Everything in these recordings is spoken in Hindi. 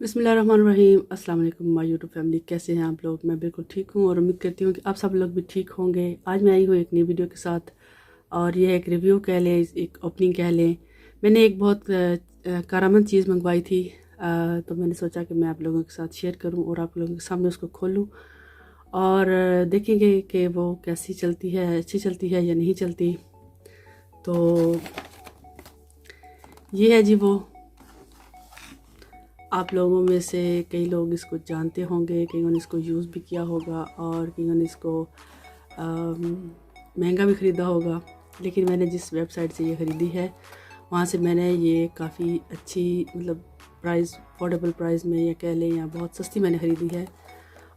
बिस्मिल्लाहिर्रहमानिर्रहीम। अस्सलाम वालेकुम माय यूट्यूब फैमिली, कैसे हैं आप लोग। मैं बिल्कुल ठीक हूँ और उम्मीद करती हूँ कि आप सब लोग भी ठीक होंगे। आज मैं आई हूँ एक नई वीडियो के साथ और ये एक रिव्यू कह लें, एक ओपनिंग कह लें। मैंने एक बहुत कारआमद चीज़ मंगवाई थी, तो मैंने सोचा कि मैं आप लोगों के साथ शेयर करूँ और आप लोगों के सामने उसको खोलूँ और देखेंगे कि वो कैसी चलती है, अच्छी चलती है या नहीं चलती। तो ये है जी वो, आप लोगों में से कई लोग इसको जानते होंगे, कईयों ने इसको यूज़ भी किया होगा और कईयों ने इसको महंगा भी ख़रीदा होगा। लेकिन मैंने जिस वेबसाइट से ये ख़रीदी है वहाँ से मैंने ये काफ़ी अच्छी, मतलब प्राइस, अफोर्डेबल प्राइस में या कह लें या बहुत सस्ती मैंने ख़रीदी है।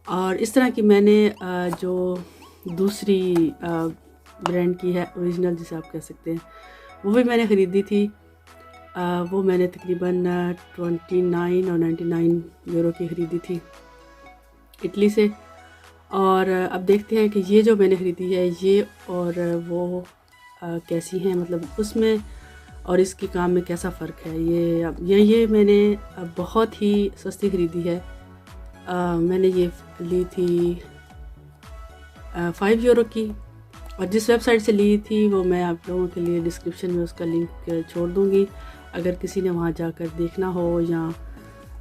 और इस तरह की मैंने जो दूसरी ब्रांड की है, ओरिजिनल जिसे आप कह सकते हैं, वो भी मैंने ख़रीदी थी। वो मैंने तकरीबन 29 और 99 यूरो की ख़रीदी थी इटली से। और अब देखते हैं कि ये जो मैंने ख़रीदी है ये और वो कैसी हैं, मतलब उसमें और इसके काम में कैसा फ़र्क है। ये मैंने बहुत ही सस्ती ख़रीदी है। मैंने ये ली थी 5 यूरो की, और जिस वेबसाइट से ली थी वो मैं आप लोगों के लिए डिस्क्रिप्शन में उसका लिंक छोड़ दूँगी। अगर किसी ने वहाँ जाकर देखना हो या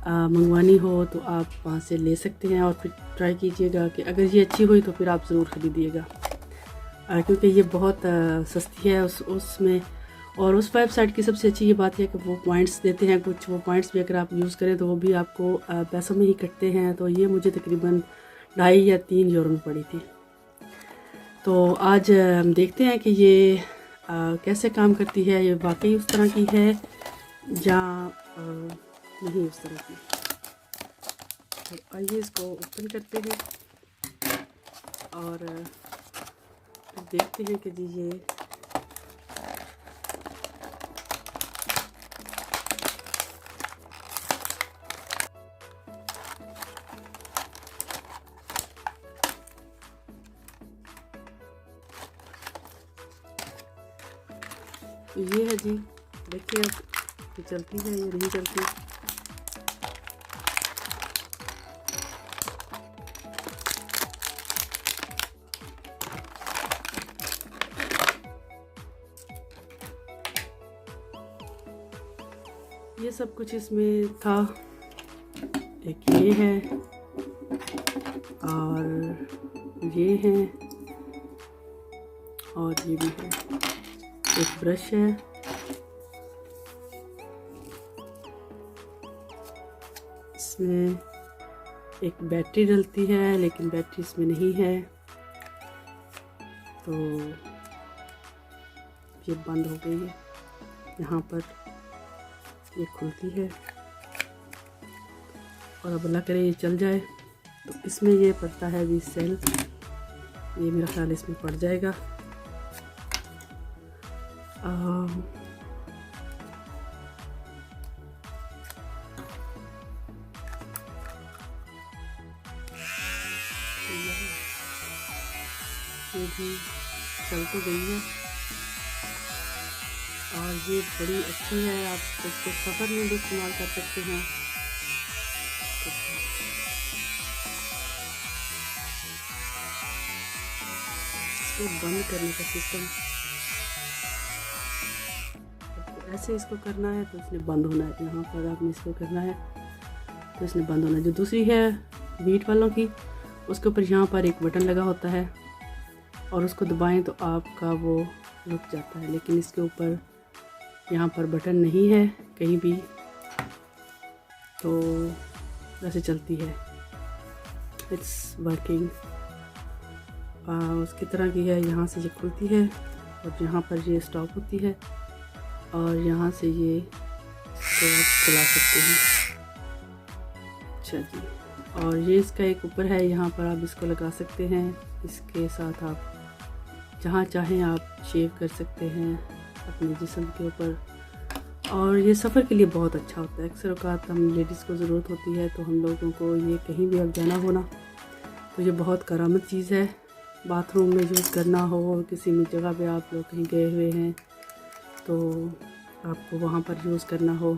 मंगवानी हो तो आप वहाँ से ले सकते हैं और फिर ट्राई कीजिएगा कि अगर ये अच्छी हुई तो फिर आप ज़रूर ख़रीदिएगा, क्योंकि ये बहुत सस्ती है उसमें। और उस वेबसाइट की सबसे अच्छी ये बात है कि वो पॉइंट्स देते हैं कुछ, वो पॉइंट्स भी अगर आप यूज़ करें तो वो भी आपको पैसों में ही कटते हैं। तो ये मुझे तकरीबन 2.5 या 3 यूरो में पड़ी थी। तो आज हम देखते हैं कि ये कैसे काम करती है, ये वाकई उस तरह की है या नहीं उस तरह की। तो आइए इसको ओपन करते हैं और देखते हैं कि जी ये है जी। देखिए अब ये चलती है या नहीं चलती। ये सब कुछ इसमें था। एक ये है और ये है और ये भी है। एक ब्रश है, इसमें एक बैटरी डलती है लेकिन बैटरी इसमें नहीं है, तो ये बंद हो गई है। यहाँ पर ये खुलती है और अब अल्लाह करे ये चल जाए। तो इसमें ये पड़ता है वी सेल, ये मेरा ख्याल इसमें पड़ जाएगा। ये भी चल तो गई है और ये बड़ी अच्छी है। आप इसको सफ़र में भी इस्तेमाल कर सकते हैं। इसको बंद करने का सिस्टम, ऐसे इसको करना है तो इसने बंद होना है। यहाँ पर आपने इसको करना है तो इसने बंद होना है। जो दूसरी है वीट वालों की, उसके ऊपर यहाँ पर एक बटन लगा होता है और उसको दबाएं तो आपका वो रुक जाता है, लेकिन इसके ऊपर यहाँ पर बटन नहीं है कहीं भी, तो वैसे चलती है। It's working. उसकी तरह की है। यहाँ से ये खुलती है और यहाँ पर ये स्टॉप होती है और यहाँ से ये चला सकते हैं। अच्छा जी। और ये इसका एक ऊपर है, यहाँ पर आप इसको लगा सकते हैं। इसके साथ आप जहाँ चाहें आप शेव कर सकते हैं अपने जिस्म के ऊपर। और ये सफ़र के लिए बहुत अच्छा होता है। अक्सर औक़ात हम लेडीज़ को ज़रूरत होती है, तो हम लोगों को ये कहीं भी अब जाना हो ना, तो ये बहुत करामत चीज़ है। बाथरूम में यूज़ करना हो, किसी भी जगह पे आप लोग कहीं गए हुए हैं तो आपको वहाँ पर यूज़ करना हो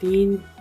3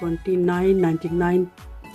29.99